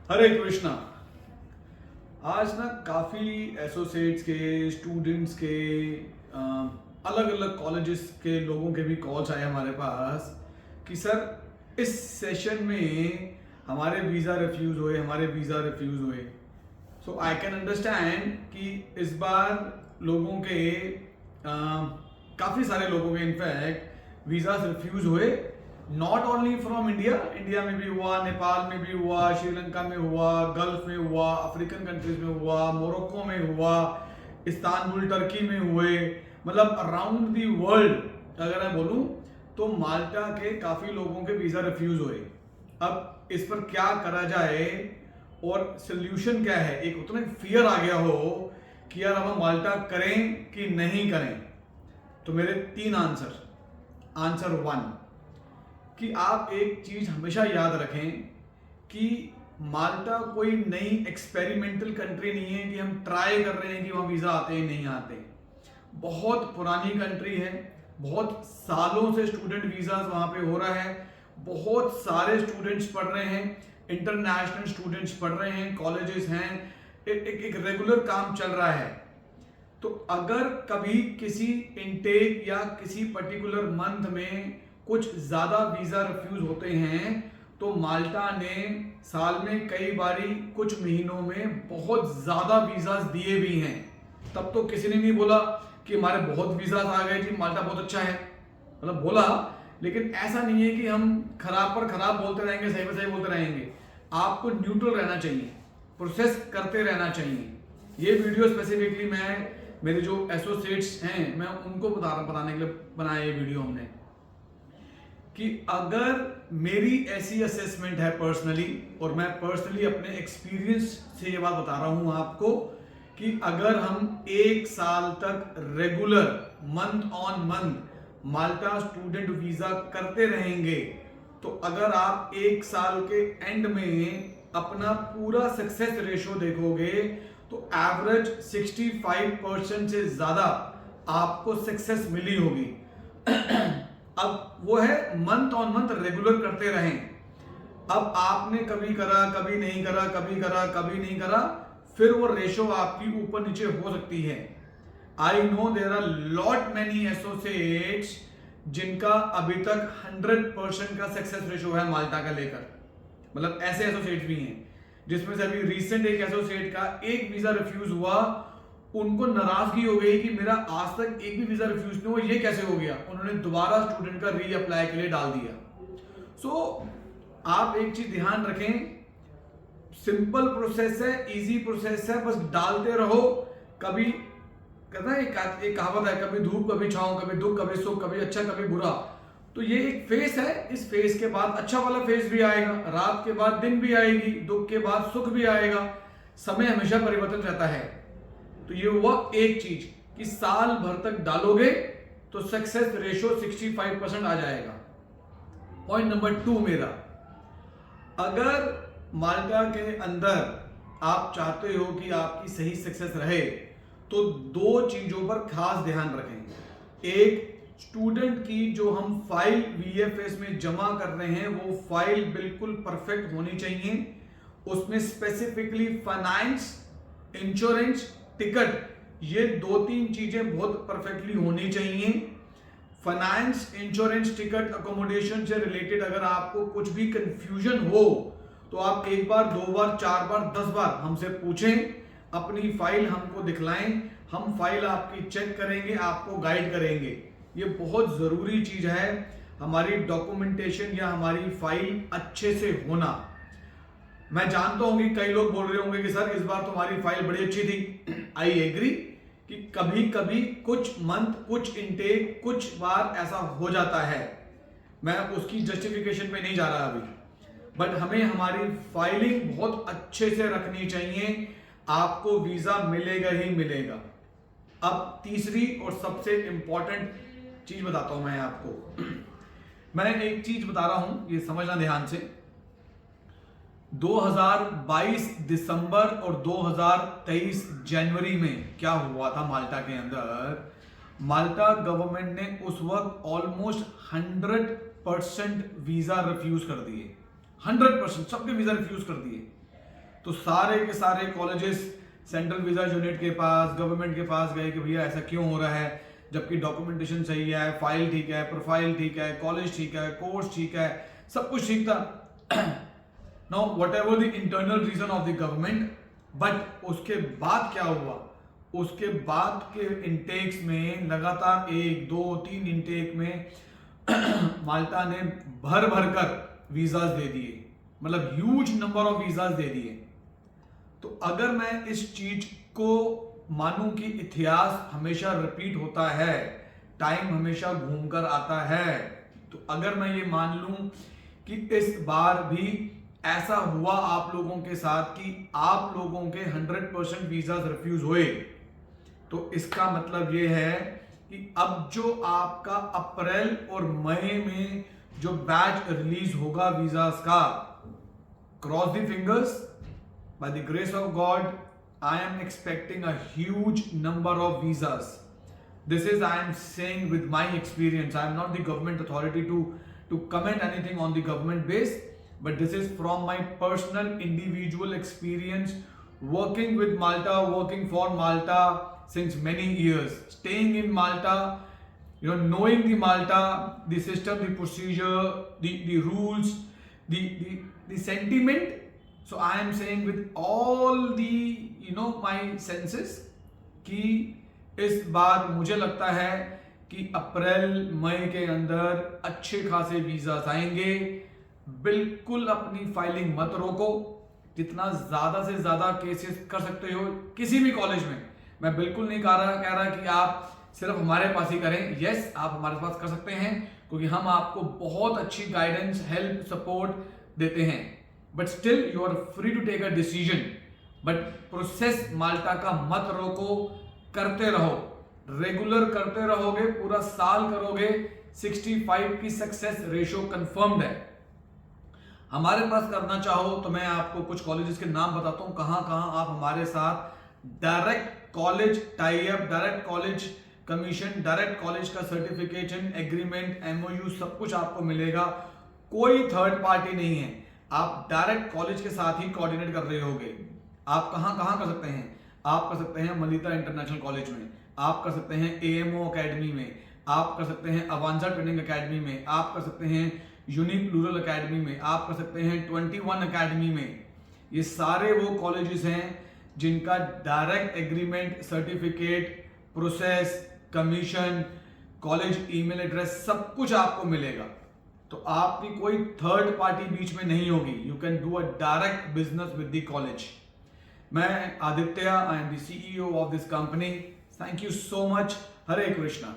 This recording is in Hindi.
हरे कृष्णा। आज ना काफ़ी एसोसिएट्स के स्टूडेंट्स के अलग अलग कॉलेजेस के लोगों के भी कॉल्स आए हमारे पास कि सर इस सेशन में हमारे वीज़ा रिफ्यूज़ हुए। सो आई कैन अंडरस्टैंड कि इस बार लोगों के काफ़ी सारे लोगों के इनफैक्ट वीज़ा रिफ्यूज़ हुए। नॉट ओनली फ्रॉम इंडिया में भी हुआ, नेपाल में भी हुआ, श्रीलंका में हुआ, गल्फ में हुआ, अफ्रीकन कंट्रीज में हुआ, मोरक्को में हुआ, इस्तांबुल टर्की में हुए, मतलब अराउंड दी वर्ल्ड अगर मैं बोलूं तो माल्टा के काफ़ी लोगों के वीज़ा रिफ्यूज़ हुए। अब इस पर क्या करा जाए और सोल्यूशन क्या है? एक उतना फियर आ गया हो कि यार हम माल्टा करें कि नहीं करें। तो मेरे 3 आंसर 1 कि आप एक चीज हमेशा याद रखें कि माल्टा कोई नई एक्सपेरिमेंटल कंट्री नहीं है कि हम ट्राई कर रहे हैं कि वहाँ वीज़ा आते हैं नहीं आते। बहुत पुरानी कंट्री है, बहुत सालों से स्टूडेंट वीज़ा वहाँ पे हो रहा है, बहुत सारे स्टूडेंट्स पढ़ रहे हैं, इंटरनेशनल स्टूडेंट्स पढ़ रहे हैं, कॉलेजेस हैं, एक रेगुलर काम चल रहा है। तो अगर कभी किसी इनटेक या किसी पर्टिकुलर मंथ में कुछ ज़्यादा वीज़ा रिफ्यूज़ होते हैं तो माल्टा ने साल में कई बारी कुछ महीनों में बहुत ज़्यादा वीज़ाज दिए भी हैं। तब तो किसी ने नहीं बोला कि हमारे बहुत वीज़ाज आ गए जी, माल्टा बहुत अच्छा है, मतलब बोला, लेकिन ऐसा नहीं है कि हम खराब पर खराब बोलते रहेंगे, सही पर सही बोलते रहेंगे। आपको न्यूट्रल रहना चाहिए, प्रोसेस करते रहना चाहिए। ये वीडियो स्पेसिफिकली मैं मेरे जो एसोसिएट्स हैं मैं उनको बताने के लिए बनाया ये वीडियो हमने कि अगर मेरी ऐसी असेसमेंट है पर्सनली, और मैं पर्सनली अपने एक्सपीरियंस से ये बात बता रहा हूं आपको कि अगर हम 1 साल तक regular month on month Malta student visa करते रहेंगे तो अगर आप 1 साल के एंड में अपना पूरा सक्सेस रेशो देखोगे तो एवरेज 65% से ज्यादा आपको सक्सेस मिली होगी। अब वो है मंथ ऑन मंथ रेगुलर करते रहें। अब आपने कभी करा, कभी नहीं करा, कभी करा, कभी नहीं करा, फिर वो रेशो आपकी ऊपर नीचे हो सकती है। I know there are lot many associates जिनका अभी तक 100% का सक्सेस रेशो है माल्टा का लेकर, मतलब ऐसे एसोसिएट्स भी हैं जिसमें से अभी रिसेंट एक एसोसिएट का एक वीजा रिफ्यूज हुआ, उनको नाराजगी हो गई कि मेरा आज तक एक भी वीजा रिफ्यूज नहीं हुआ, ये कैसे हो गया। उन्होंने दोबारा स्टूडेंट का री अप्लाई के लिए डाल दिया। सो आप एक चीज ध्यान रखें, सिंपल प्रोसेस है, इजी प्रोसेस है, बस डालते रहो। कभी कहता है एक कहावत है, कभी धूप कभी छांव, कभी दुख कभी सुख, कभी अच्छा कभी बुरा। तो ये एक फेस है, इस फेस के बाद अच्छा वाला फेस भी आएगा, रात के बाद दिन भी आएगी, दुख के बाद सुख भी आएगा। समय हमेशा परिवर्तन रहता है। तो ये हुआ एक चीज कि साल भर तक डालोगे तो सक्सेस रेशो 65% आ जाएगा। पॉइंट नंबर 2 मेरा, अगर माल्टा के अंदर आप चाहते हो कि आपकी सही सक्सेस रहे तो 2 चीजों पर खास ध्यान रखें। एक, स्टूडेंट की जो हम फाइल वीएफएस में जमा कर रहे हैं वो फाइल बिल्कुल परफेक्ट होनी चाहिए। उसमें स्पेसिफिकली फाइनेंस, इंश्योरेंस, टिकट, ये 2-3 चीजें बहुत परफेक्टली होनी चाहिए। फाइनेंस, इंश्योरेंस, टिकट, अकोमोडेशन से रिलेटेड अगर आपको कुछ भी कंफ्यूजन हो तो आप 1 बार 2 बार 4 बार 10 बार हमसे पूछें, अपनी फाइल हमको दिखलाएं, हम फाइल आपकी चेक करेंगे, आपको गाइड करेंगे। ये बहुत जरूरी चीज है, हमारी डॉक्यूमेंटेशन या हमारी फाइल अच्छे से होना। मैं जानता हूं कि कई लोग बोल रहे होंगे कि सर इस बार तुम्हारी फाइल बड़ी अच्छी थी। आई एग्री कि कभी कभी कुछ मंथ, कुछ इनटेक, कुछ बार ऐसा हो जाता है, मैं उसकी जस्टिफिकेशन पे नहीं जा रहा अभी, बट हमें हमारी फाइलिंग बहुत अच्छे से रखनी चाहिए, आपको वीजा मिलेगा ही मिलेगा। अब तीसरी और सबसे इंपॉर्टेंट चीज बताता हूं मैं आपको। मैं एक चीज बता रहा हूं, ये समझना ध्यान से। 2022 दिसंबर और 2023 जनवरी में क्या हुआ था माल्टा के अंदर, माल्टा गवर्नमेंट ने उस वक्त ऑलमोस्ट 100% वीजा रिफ्यूज कर दिए। 100% सबके वीजा रिफ्यूज कर दिए। तो सारे के सारे कॉलेजेस सेंट्रल वीजा यूनिट के पास, गवर्नमेंट के पास गए कि भैया ऐसा क्यों हो रहा है, जबकि डॉक्यूमेंटेशन सही है, फाइल ठीक है, प्रोफाइल ठीक है, कॉलेज ठीक है, कोर्स ठीक है, सब कुछ ठीक था। Now whatever the internal reason of the government, but उसके बाद क्या हुआ, उसके बाद के इंटेक्स में लगातार 1, 2, 3 इंटेक में माल्टा ने भर भर कर वीजाज दे दिए, मतलब ह्यूज नंबर ऑफ वीजाज दे दिए। तो अगर मैं इस चीज को मानूं कि इतिहास हमेशा रिपीट होता है, टाइम हमेशा घूमकर आता है, तो अगर मैं ये मान लूं कि इस बार भी ऐसा हुआ आप लोगों के साथ कि आप लोगों के 100% वीजाज रिफ्यूज हुए, तो इसका मतलब ये है कि अब जो आपका अप्रैल और मई में जो बैच रिलीज होगा वीजाज का, cross the fingers, by the grace of God, I am expecting a huge number of visas. This is, I am saying with my experience. I am not the government authority to comment anything on the government base, but this is from my personal individual experience working with Malta, working for Malta since many years, staying in Malta, knowing the Malta, the system, the procedure, the rules, the sentiment. So I am saying with all the my senses कि इस बार मुझे लगता है कि अप्रैल मई के अंदर अच्छे खासे वीजास आएंगे। बिल्कुल अपनी फाइलिंग मत रोको, जितना ज्यादा से ज्यादा केसेस कर सकते हो किसी भी कॉलेज में। मैं बिल्कुल नहीं कह रहा कि आप सिर्फ हमारे पास ही करें। यस, आप हमारे पास कर सकते हैं क्योंकि हम आपको बहुत अच्छी गाइडेंस, हेल्प, सपोर्ट देते हैं। But still you are free to take a decision, but process Malta का मत रोको, करते रहो, रेगुलर करते रहोगे, पूरा साल करोगे, 65 की सक्सेस रेशियो कंफर्म्ड है। हमारे पास करना चाहो तो मैं आपको कुछ कॉलेजेस के नाम बताता हूं, कहां कहां आप हमारे साथ direct college tie up, direct college commission, direct college का सर्टिफिकेशन, एग्रीमेंट, एमओयू सब कुछ आपको मिलेगा। कोई थर्ड पार्टी नहीं है, आप डायरेक्ट कॉलेज के साथ ही कोऑर्डिनेट कर रहे होगे। आप कहां कहां कर सकते हैं? आप कर सकते हैं मलिता इंटरनेशनल कॉलेज में, आप कर सकते हैं एएमओ अकेडमी में, आप कर सकते हैं अवांजा ट्रेनिंग अकेडमी में, आप कर सकते हैं यूनिक प्लूरल अकेडमी में, आप कर सकते हैं 21 अकेडमी में। ये सारे वो कॉलेजेस हैं जिनका direct agreement, certificate, process, commission, college email address सब कुछ आपको मिलेगा। तो आपकी कोई थर्ड पार्टी बीच में नहीं होगी। You can do a direct business with the college. मैं Aditya, I am the CEO of this company. Thank you so much. Hare Krishna.